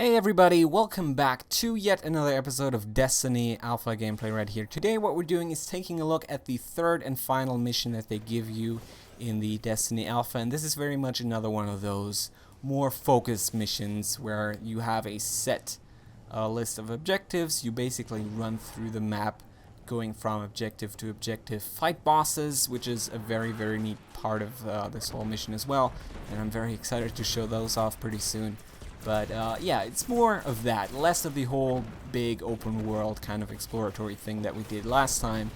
Hey everybody, welcome back to yet another episode of Destiny Alpha gameplay right here. Today what we're doing is taking a look at the third and final mission that they give you in the Destiny Alpha, and this is very much another one of those more focused missions where you have a set list of objectives. You basically run through the map going from objective to objective, fight bosses, which is a very neat part of this whole mission as well, and I'm very excited to show those off pretty soon. But yeah, it's more of that, less of the whole big open world kind of exploratory thing that we did last time.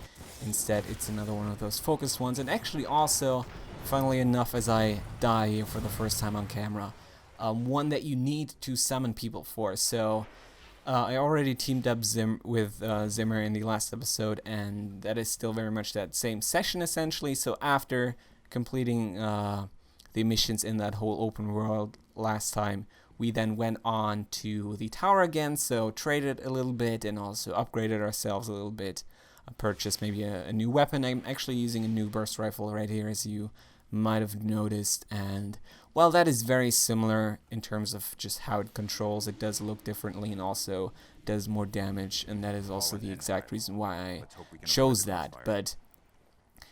Instead, it's another one of those focused ones, and actually also, funnily enough, as I die here for the first time on camera, one that you need to summon people for. So I already teamed up with Zimmer in the last episode, and that is still very much that same session essentially. So after completing the missions in that whole open world last time, we then went on to the tower again, so traded a little bit and also upgraded ourselves a little bit. Purchased maybe a new weapon. I'm actually using a new burst rifle right here, as you might have noticed, and well, that is very similar in terms of just how it controls. It does look differently and also does more damage, and that is also the exact reason why I chose that. But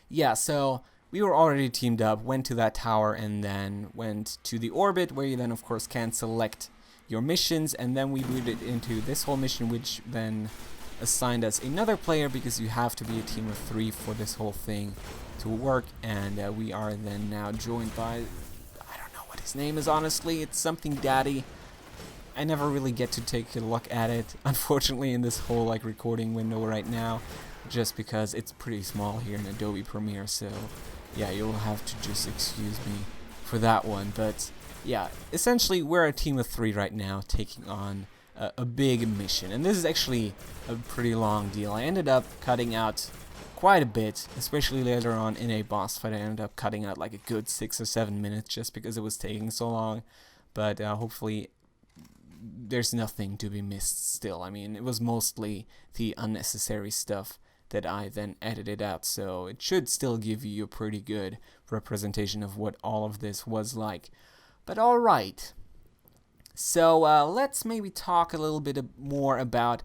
yeah, so we were already teamed up, went to that tower, and then went to the orbit, where you then of course can select your missions, and then we moved it into this whole mission, which then assigned us another player, because you have to be a team of 3 for this whole thing to work. And we are then now joined by, I don't know what his name is, honestly. It's something daddy. I never really get to take a look at it, unfortunately, in this whole like recording window right now, just because it's pretty small here in Adobe Premiere. So yeah, you'll have to just excuse me for that one. But yeah, essentially we're a team of 3 right now, taking on a big mission, and this is actually a pretty long deal. I ended up cutting out quite a bit, especially later on in a boss fight. I ended up cutting out like a good 6 or 7 minutes just because it was taking so long, but hopefully there's nothing to be missed still. I mean, it was mostly the unnecessary stuff that I then edited out, so it should still give you a pretty good representation of what all of this was like. But alright, so let's maybe talk a little bit more about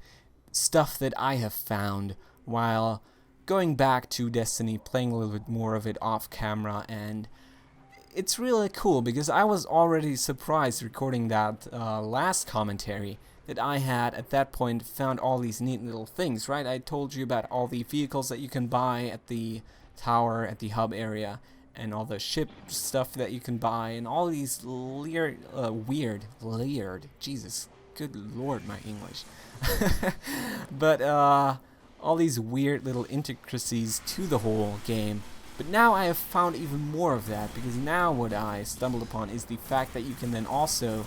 stuff that I have found while going back to Destiny, playing a little bit more of it off camera, and it's really cool because I was already surprised recording that last commentary that I had at that point found all these neat little things, right? I told you about all the vehicles that you can buy at the tower, at the hub area, and all the ship stuff that you can buy, and all these weird, Jesus, good lord, my English. But all these weird little intricacies to the whole game. But now I have found even more of that, because now what I stumbled upon is the fact that you can then also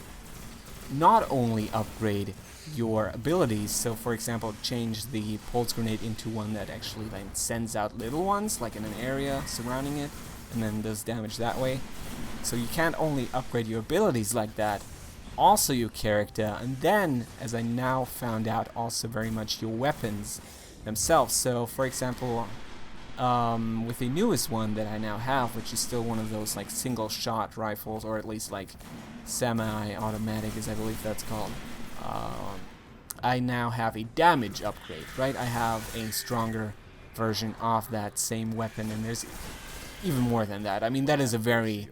not only upgrade your abilities, so for example change the pulse grenade into one that actually then sends out little ones like in an area surrounding it and then does damage that way. So you can't only upgrade your abilities like that, also your character, and then, as I now found out, also very much your weapons themselves. So for example, with the newest one that I now have, which is still one of those like single shot rifles, or at least like semi-automatic, as I believe that's called, I now have a damage upgrade, right? I have a stronger version of that same weapon, and there's even more than that. I mean, that is a very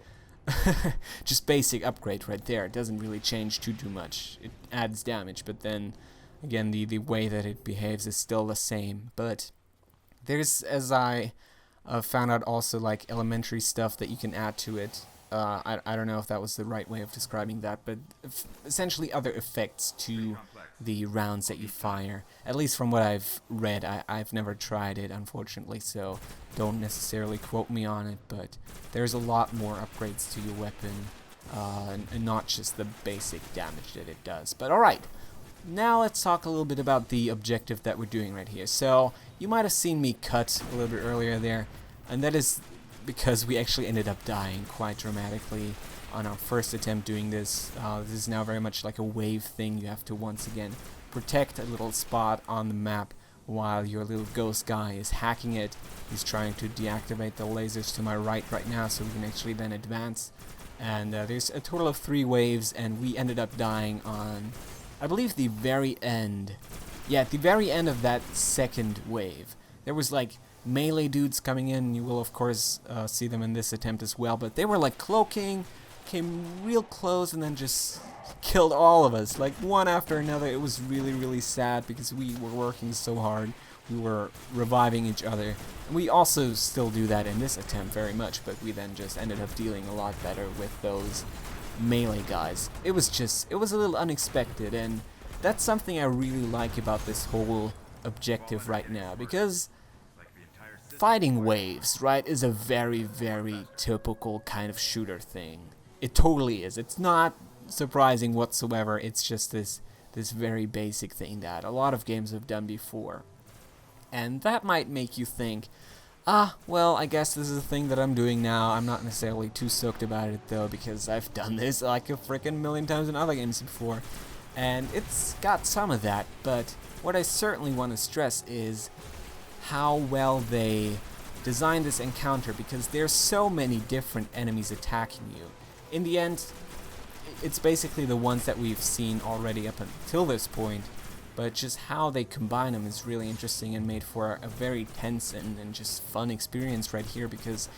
just basic upgrade right there. It doesn't really change too much. It adds damage, but then again, the way that it behaves is still the same. But there's, as I found out, also like elementary stuff that you can add to it. I don't know if that was the right way of describing that, but essentially other effects to the rounds that you fire. At least from what I've read. I've never tried it, unfortunately, so don't necessarily quote me on it, but there's a lot more upgrades to your weapon, and not just the basic damage that it does. But alright, now let's talk a little bit about the objective that we're doing right here. So you might have seen me cut a little bit earlier there, and that is because we actually ended up dying quite dramatically on our first attempt doing this. This is now very much like a wave thing. You have to once again protect a little spot on the map while your little ghost guy is hacking it. He's trying to deactivate the lasers to my right now, so we can actually then advance. And there's a total of 3 waves, and we ended up dying on I believe the very end, yeah, at the very end of that second wave, there was like melee dudes coming in. You will of course see them in this attempt as well, but they were like cloaking, came real close, and then just killed all of us, like one after another. It was really, really sad because we were working so hard. We were reviving each other. And we also still do that in this attempt very much, but we then just ended up dealing a lot better with those melee guys. It was a little unexpected, and that's something I really like about this whole objective right now, because fighting waves, right, is a very, very typical kind of shooter thing. It totally is. It's not surprising whatsoever. It's just this very basic thing that a lot of games have done before. And that might make you think, well, I guess this is a thing that I'm doing now. I'm not necessarily too stoked about it though, because I've done this like a freaking million times in other games before. And it's got some of that, but what I certainly want to stress is how well they designed this encounter, because there's so many different enemies attacking you. In the end, it's basically the ones that we've seen already up until this point, but just how they combine them is really interesting and made for a very tense and just fun experience right here, because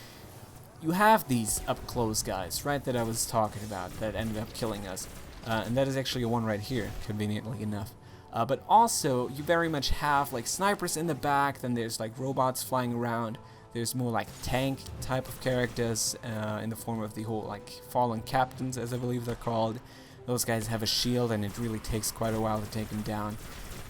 you have these up-close guys, right, that I was talking about that ended up killing us, and that is actually one right here, conveniently enough. But also, you very much have like snipers in the back, then there's like robots flying around. There's more like tank type of characters in the form of the whole like fallen captains, as I believe they're called. Those guys have a shield, and it really takes quite a while to take them down.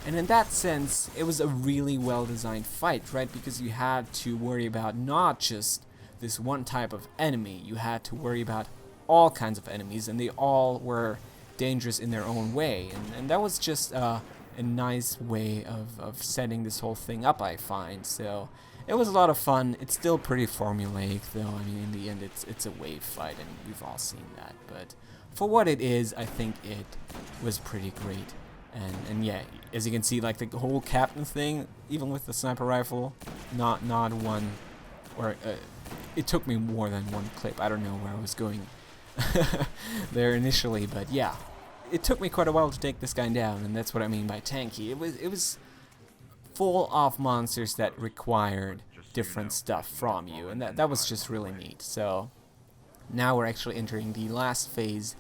And in that sense, it was a really well designed fight, right? Because you had to worry about not just this one type of enemy, you had to worry about all kinds of enemies, and they all were dangerous in their own way. And that was just a nice way of setting this whole thing up, I find. So it was a lot of fun. It's still pretty formulaic, though. I mean, in the end, it's a wave fight, and we've all seen that. But for what it is, I think it was pretty great. And yeah, as you can see, like the whole captain thing, even with the sniper rifle, not one, or it took me more than one clip. I don't know where I was going there initially, but yeah, it took me quite a while to take this guy down, and that's what I mean by tanky. It was full of monsters that required different stuff from you, and that was just really neat. So now we're actually entering the last phase,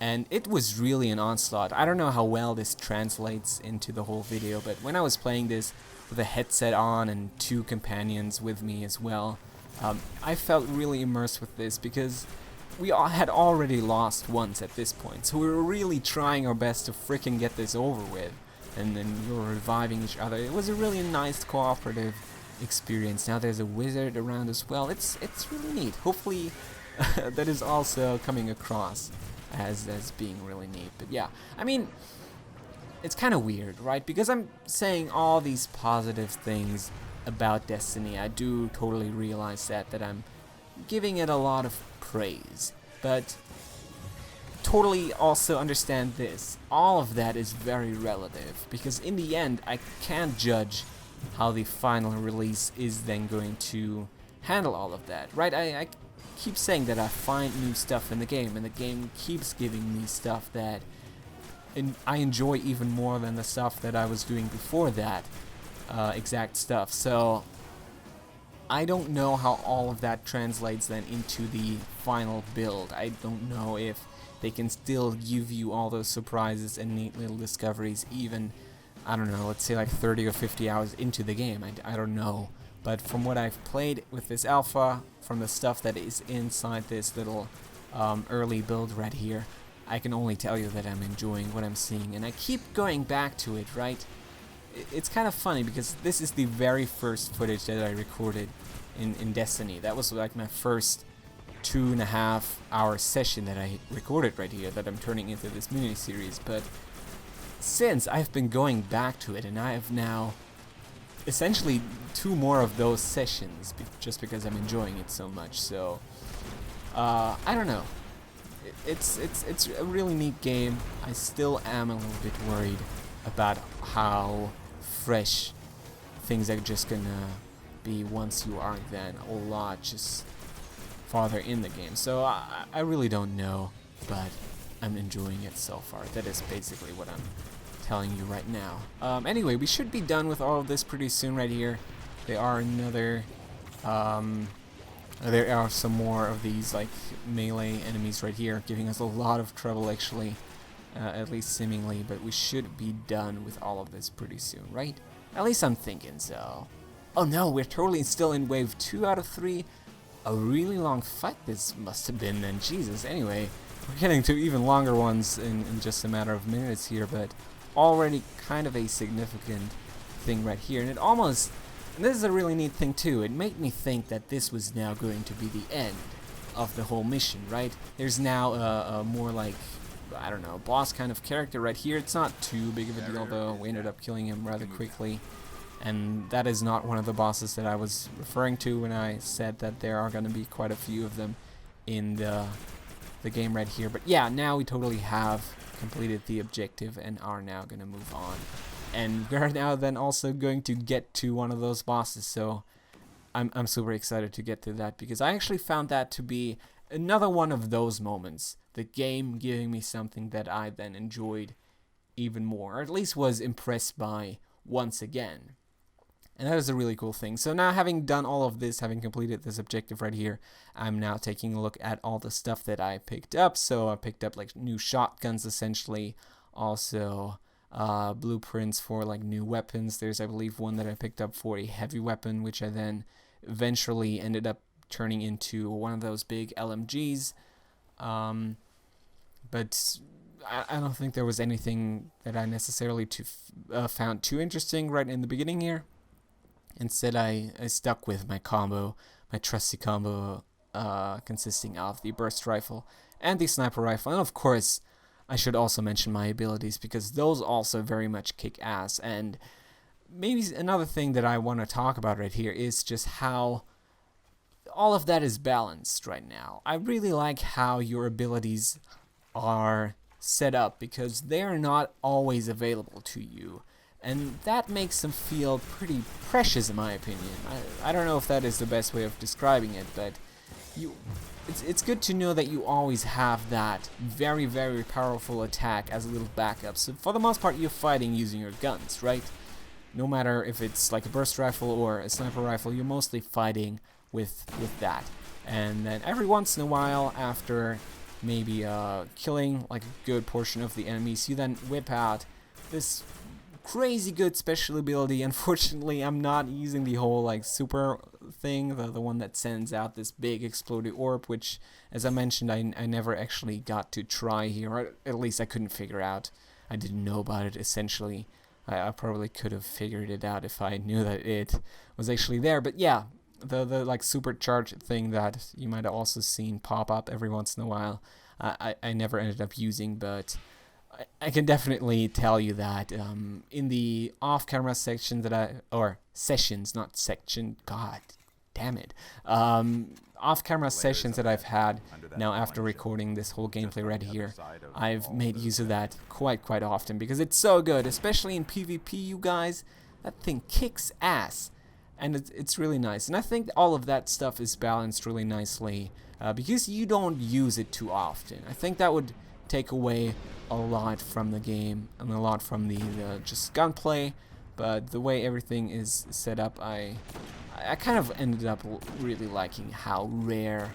and it was really an onslaught. I don't know how well this translates into the whole video, but when I was playing this with a headset on and two companions with me as well, I felt really immersed with this, because we all had already lost once at this point, so we were really trying our best to frickin' get this over with, and then we were reviving each other. It was a really nice cooperative experience. Now there's a wizard around as well. It's really neat. Hopefully that is also coming across as being really neat. But yeah, I mean, it's kind of weird, right? Because I'm saying all these positive things about Destiny. I do totally realize that I'm giving it a lot of praise, but totally also understand this. All of that is very relative, because in the end I can't judge how the final release is then going to handle all of that, right? I keep saying that I find new stuff in the game, and the game keeps giving me stuff that I enjoy even more than the stuff that I was doing before that exact stuff. So I don't know how all of that translates then into the final build. I don't know if they can still give you all those surprises and neat little discoveries even, I don't know, let's say like 30 or 50 hours into the game. I don't know. But from what I've played with this alpha, from the stuff that is inside this little early build right here, I can only tell you that I'm enjoying what I'm seeing. And I keep going back to it, right? It's kind of funny, because this is the very first footage that I recorded in Destiny. That was like my first 2.5 hour session that I recorded right here, that I'm turning into this mini-series. But since, I've been going back to it, and I have now essentially 2 more of those sessions, just because I'm enjoying it so much. So I don't know. It's a really neat game. I still am a little bit worried about how fresh things are just gonna be once you are then a lot just farther in the game. So I really don't know, but I'm enjoying it so far. That is basically what I'm telling you right now. Anyway, we should be done with all of this pretty soon right here. There are another, there are some more of these like melee enemies right here, giving us a lot of trouble actually, at least seemingly, but we should be done with all of this pretty soon, right? At least I'm thinking so. Oh no, we're totally still in wave 2 out of 3. A really long fight this must have been then, Jesus. Anyway, we're getting to even longer ones in just a matter of minutes here, but already kind of a significant thing right here. And it almost, and this is a really neat thing too, it made me think that this was now going to be the end of the whole mission, right? There's now a more like, I don't know, boss kind of character right here. It's not too big of a deal though. We ended up killing him rather quickly. And that is not one of the bosses that I was referring to when I said that there are going to be quite a few of them in the game right here. But yeah, now we totally have completed the objective and are now going to move on. And we're now then also going to get to one of those bosses. So I'm super excited to get to that, because I actually found that to be another one of those moments. The game giving me something that I then enjoyed even more, or at least was impressed by once again. And that is a really cool thing. So now, having done all of this, having completed this objective right here, I'm now taking a look at all the stuff that I picked up. So I picked up like new shotguns essentially, also blueprints for like new weapons. There's, I believe, one that I picked up for a heavy weapon, which I then eventually ended up turning into one of those big LMGs. But I don't think there was anything that I necessarily found too interesting right in the beginning here. Instead, I stuck with my combo, my trusty combo, consisting of the burst rifle and the sniper rifle. And of course, I should also mention my abilities, because those also very much kick ass. And maybe another thing that I want to talk about right here is just how all of that is balanced right now. I really like how your abilities are set up, because they are not always available to you. And that makes them feel pretty precious, in my opinion. I don't know if that is the best way of describing it, but it's good to know that you always have that very, very powerful attack as a little backup. So for the most part, you're fighting using your guns, right? No matter if it's like a burst rifle or a sniper rifle, you're mostly fighting with that. And then every once in a while, after maybe killing like a good portion of the enemies, you then whip out this crazy good special ability. Unfortunately, I'm not using the whole like super thing, the one that sends out this big exploding orb, which, as I mentioned, I never actually got to try here, or at least I couldn't figure out. I didn't know about it, essentially. I probably could have figured it out if I knew that it was actually there. But yeah, the like supercharged thing that you might have also seen pop up every once in a while, I never ended up using, but I can definitely tell you that in the off-camera section sessions, not section, god damn it, off-camera sessions that I've had now after recording this whole gameplay right here, I've made use of that quite often, because it's so good, especially in PvP, you guys. That thing kicks ass, and it's really nice. And I think all of that stuff is balanced really nicely, because you don't use it too often. I think that would take away a lot from the game and a lot from the just gunplay, but the way everything is set up, I kind of ended up really liking how rare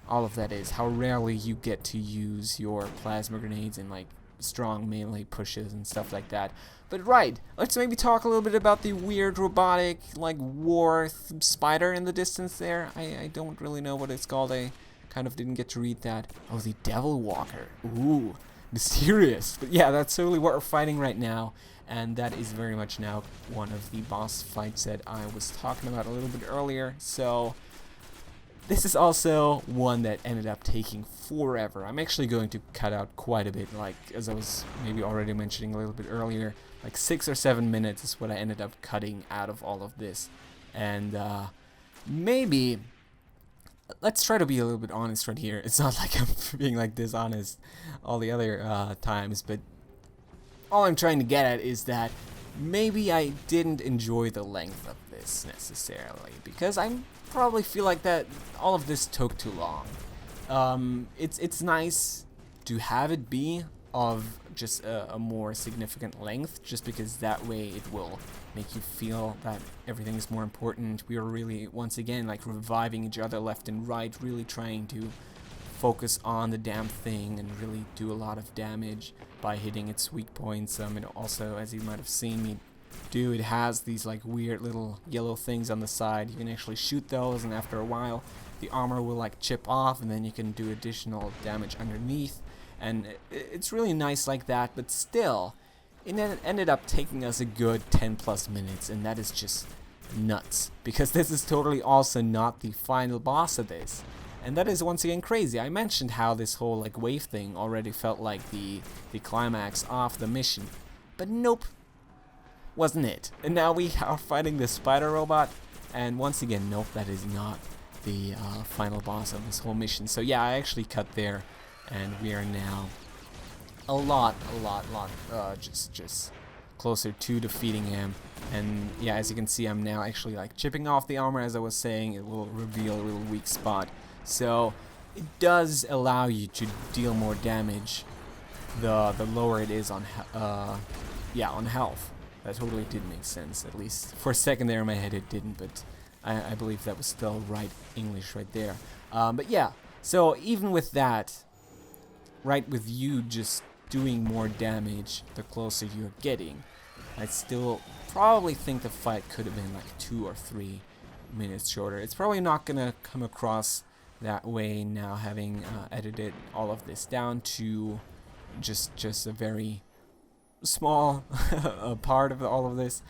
all of that is, how rarely you get to use your plasma grenades and like strong melee pushes and stuff like that. But right, let's maybe talk a little bit about the weird robotic like war spider in the distance there. I don't really know what it's called. I kind of didn't get to read that. Oh, the Devil Walker. Ooh, mysterious. But yeah, that's totally what we're fighting right now, and that is very much now one of the boss fights that I was talking about a little bit earlier. So this is also one that ended up taking forever. I'm actually going to cut out quite a bit, like as I was maybe already mentioning a little bit earlier, like 6 or 7 minutes is what I ended up cutting out of all of this. And maybe let's try to be a little bit honest right here. It's not like I'm being like dishonest all the other times, but all I'm trying to get at is that maybe I didn't enjoy the length of this necessarily, because I probably feel like that all of this took too long. It's nice to have it be of just a more significant length, just because that way it will make you feel that everything is more important. We are really, once again, like reviving each other left and right, really trying to focus on the damn thing and really do a lot of damage by hitting its weak points. And also, as you might have seen me do, it has these like weird little yellow things on the side. You can actually shoot those, and after a while the armor will like chip off, and then you can do additional damage underneath, and it's really nice like that. But still, it ended up taking us a good 10 plus minutes, and that is just nuts, because this is totally also not the final boss of this. And that is once again crazy. I mentioned how this whole like wave thing already felt like the climax of the mission, but nope, wasn't it. And now we are fighting the spider robot, and once again, nope, that is not the final boss of this whole mission. So yeah, I actually cut there, and we are now a lot just closer to defeating him. And yeah, as you can see, I'm now actually like chipping off the armor. As I was saying, it will reveal a little weak spot, so it does allow you to deal more damage the lower it is on on health. That totally did make sense. At least for a second there in my head it didn't, but I believe that was still right English right there. But yeah, so even with that, right, with you just doing more damage the closer you're getting, I still probably think the fight could have been like 2 or 3 minutes shorter. It's probably not gonna come across that way now, having edited all of this down to just a very small part of all of this.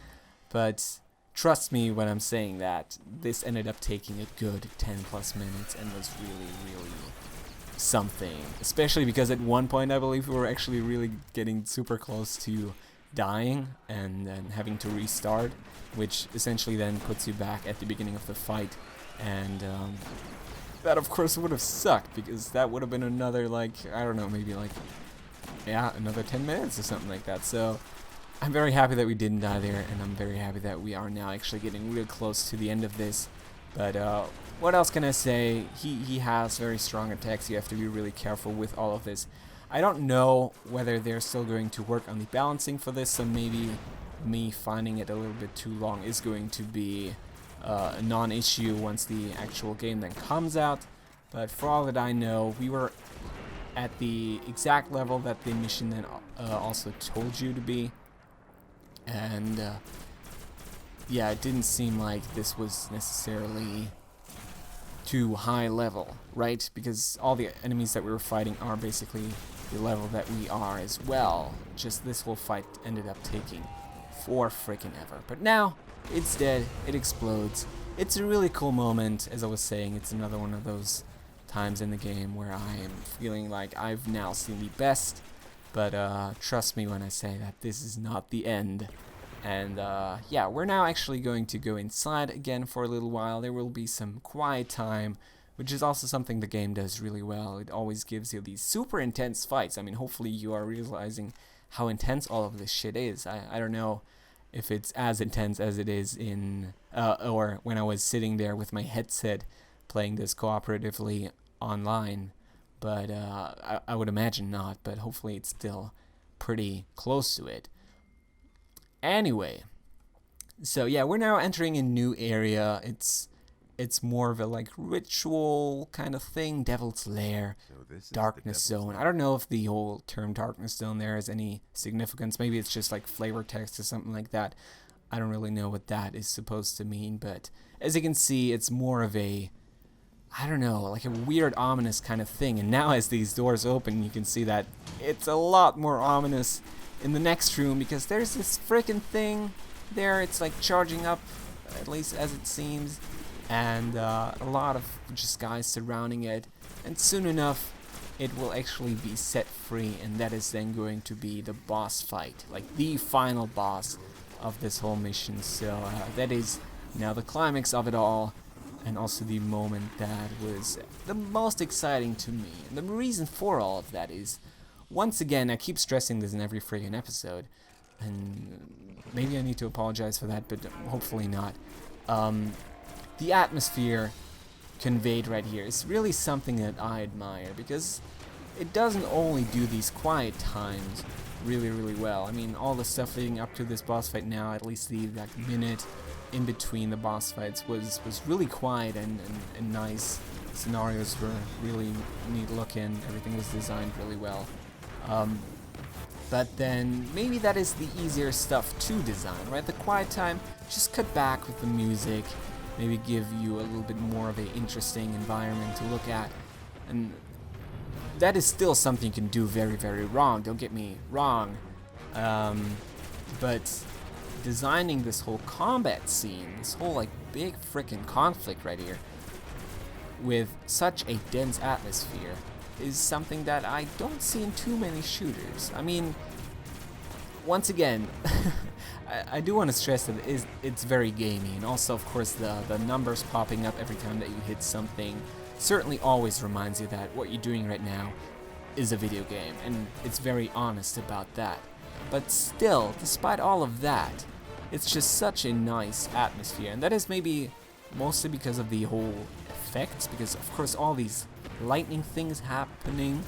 But trust me when I'm saying that this ended up taking a good 10 plus minutes and was really something, especially because at one point I believe we were actually really getting super close to dying and then having to restart, which essentially then puts you back at the beginning of the fight. And that of course would have sucked, because that would have been another, like, I don't know, maybe like, yeah, another 10 minutes or something like that. So I'm very happy that we didn't die there, and I'm very happy that we are now actually getting real close to the end of this. But what else can I say? He has very strong attacks. You have to be really careful with all of this. I don't know whether they're still going to work on the balancing for this, so maybe me finding it a little bit too long is going to be a non-issue once the actual game then comes out. But for all that I know, we were at the exact level that the mission then also told you to be. And yeah, it didn't seem like this was necessarily too high level, right? Because all the enemies that we were fighting are basically the level that we are as well. Just this whole fight ended up taking for freaking ever. But now it's dead, it explodes. It's a really cool moment. As I was saying, it's another one of those times in the game where I am feeling like I've now seen the best. But trust me when I say that this is not the end. And yeah, we're now actually going to go inside again for a little while. There will be some quiet time, which is also something the game does really well. It always gives you these super intense fights. I mean, hopefully you are realizing how intense all of this shit is. I don't know if it's as intense as it is in, or when I was sitting there with my headset playing this cooperatively online, but I would imagine not, but hopefully it's still pretty close to it. Anyway, so yeah, we're now entering a new area. It's more of a like ritual kind of thing, Devil's Lair, Darkness Zone. I don't know if the whole term Darkness Zone there has any significance. Maybe it's just like flavor text or something like that. I don't really know what that is supposed to mean, but as you can see, it's more of a, I don't know, like a weird ominous kind of thing. And now as these doors open, you can see that it's a lot more ominous in the next room, because there's this freaking thing there. It's like charging up, at least as it seems, and a lot of just guys surrounding it, and soon enough it will actually be set free, and that is then going to be the boss fight, like the final boss of this whole mission. So that is now the climax of it all, and also the moment that was the most exciting to me. And the reason for all of that is, once again, I keep stressing this in every friggin' episode, and maybe I need to apologize for that, but hopefully not. The atmosphere conveyed right here is really something that I admire, because it doesn't only do these quiet times really well. I mean, all the stuff leading up to this boss fight now, at least the like minute in between the boss fights was really quiet and nice. Scenarios were really neat looking. Everything was designed really well. But then maybe that is the easier stuff to design, right? The quiet time, just cut back with the music, maybe give you a little bit more of an interesting environment to look at. And that is still something you can do very wrong, don't get me wrong. But designing this whole combat scene, this whole like big freaking conflict right here, with such a dense atmosphere, is something that I don't see in too many shooters. I mean, once again, I do want to stress that it's very gamey, and also of course the numbers popping up every time that you hit something certainly always reminds you that what you're doing right now is a video game, and it's very honest about that. But still, despite all of that, it's just such a nice atmosphere, and that is maybe mostly because of the whole effects, because of course all these lightning things happening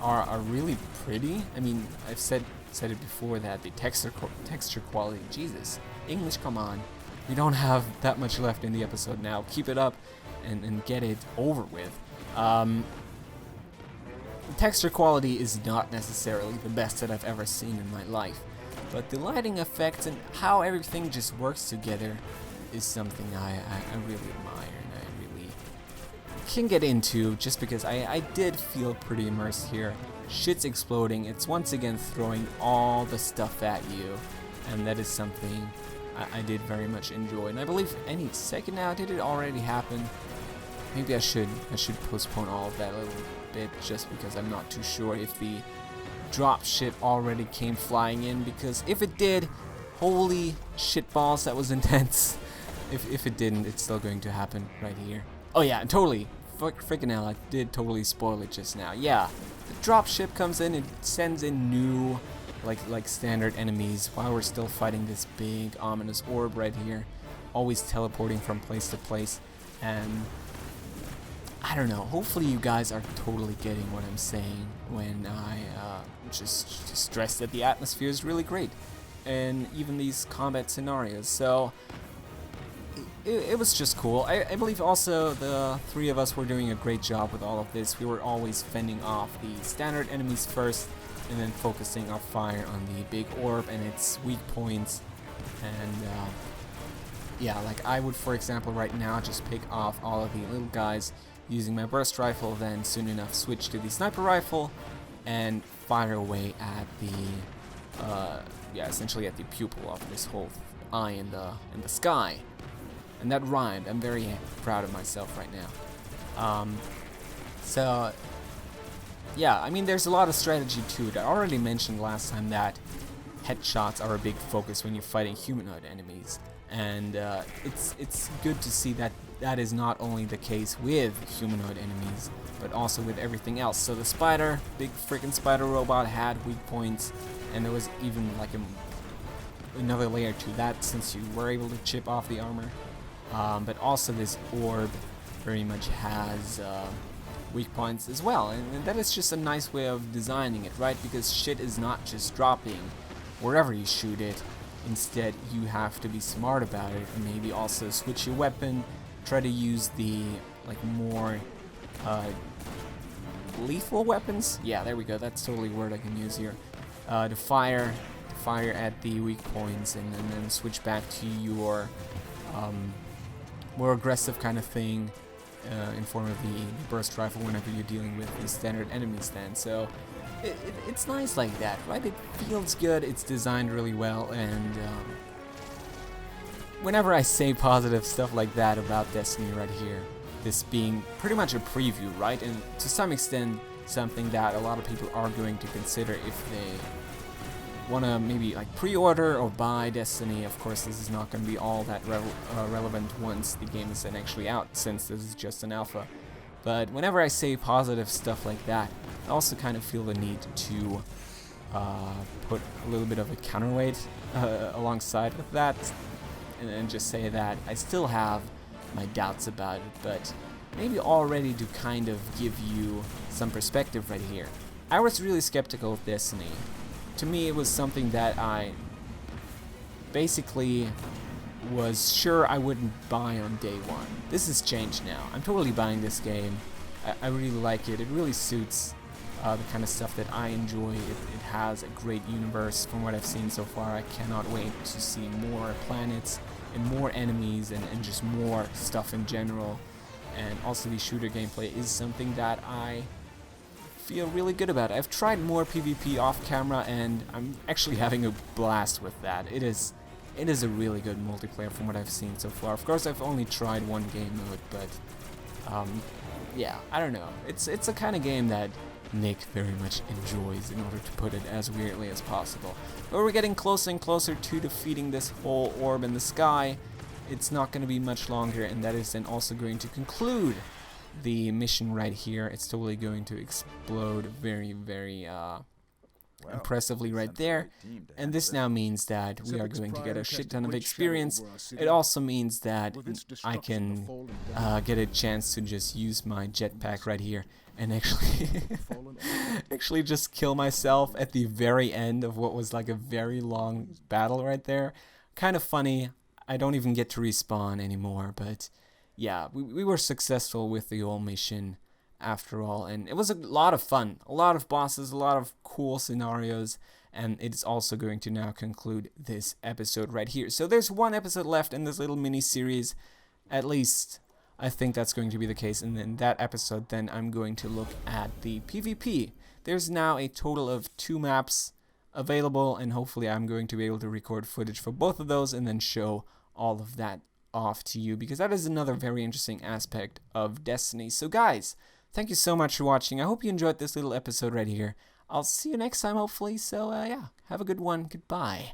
are really pretty. I mean, I've said it before that the texture quality, Jesus, English, come on. We don't have that much left in the episode now. Keep it up and get it over with. The texture quality is not necessarily the best that I've ever seen in my life, but the lighting effects and how everything just works together is something I really admire, and I really can get into, just because I did feel pretty immersed here. Shit's exploding, it's once again throwing all the stuff at you, and that is something I did very much enjoy. And I believe any second now, did it already happen? Maybe I should postpone all of that a little bit, just because I'm not too sure if the drop ship already came flying in, because if it did, holy shitballs, that was intense. If it didn't, it's still going to happen right here. Oh yeah, and totally, freaking hell, I did totally spoil it just now. Yeah, the drop ship comes in, it sends in new, like standard enemies, while we're still fighting this big ominous orb right here, always teleporting from place to place. And I don't know, hopefully you guys are totally getting what I'm saying when I just stress that the atmosphere is really great, and even these combat scenarios. So it was just cool. I believe also the three of us were doing a great job with all of this. We were always fending off the standard enemies first, and then focusing our fire on the big orb and its weak points. And yeah, like I would, for example, right now just pick off all of the little guys using my burst rifle, then soon enough switch to the sniper rifle and fire away at the yeah, essentially at the pupil of this whole eye in the sky. And that rhymed. I'm very proud of myself right now. So yeah, I mean, there's a lot of strategy to it. I already mentioned last time that headshots are a big focus when you're fighting humanoid enemies, and it's good to see that that is not only the case with humanoid enemies, but also with everything else. So the spider, big freaking spider robot, had weak points, and there was even like another layer to that, since you were able to chip off the armor. But also this orb very much has weak points as well, and that is just a nice way of designing it, right? Because shit is not just dropping wherever you shoot it. Instead, you have to be smart about it, and maybe also switch your weapon, try to use the like more lethal weapons. Yeah, there we go, that's totally a word I can use here. To fire at the weak points, and then switch back to your more aggressive kind of thing in form of the burst rifle whenever you're dealing with the standard enemies then. So it's nice like that, right? It feels good, it's designed really well, and whenever I say positive stuff like that about Destiny right here, this being pretty much a preview, right? And to some extent something that a lot of people are going to consider if they want to maybe like pre-order or buy Destiny. Of course, this is not going to be all that relevant once the game is then actually out, since this is just an alpha. But whenever I say positive stuff like that, I also kind of feel the need to put a little bit of a counterweight alongside with that, and just say that I still have my doubts about it, but maybe already to kind of give you some perspective right here. I was really skeptical of Destiny. To me, it was something that I basically was sure I wouldn't buy on day one. This has changed now. I'm totally buying this game. I really like it. It really suits the kind of stuff that I enjoy. It has a great universe from what I've seen so far. I cannot wait to see more planets and more enemies and just more stuff in general. And also the shooter gameplay is something that I feel really good about. I've tried more PvP off camera and I'm actually having a blast with that. It is a really good multiplayer from what I've seen so far. Of course, I've only tried one game mode, but yeah, I don't know. It's a kind of game that Nick very much enjoys, in order to put it as weirdly as possible. But we're getting closer and closer to defeating this whole orb in the sky. It's not going to be much longer, and that is then also going to conclude the mission right here. It's totally going to explode very, very impressively right there, and this now means that we are going to get a shit ton of experience. It also means that I can get a chance to just use my jetpack right here and actually just kill myself at the very end of what was like a very long battle right there. Kind of funny. I don't even get to respawn anymore, but yeah, we were successful with the whole mission after all, and it was a lot of fun, a lot of bosses, a lot of cool scenarios, and it's also going to now conclude this episode right here. So there's one episode left in this little mini series, at least I think that's going to be the case, and in that episode then I'm going to look at the PvP. There's now a total of 2 maps available, and hopefully I'm going to be able to record footage for both of those and then show all of that off to you, because that is another very interesting aspect of Destiny. So guys, thank you so much for watching. I hope you enjoyed this little episode right here. I'll see you next time, hopefully. So, yeah, have a good one. Goodbye.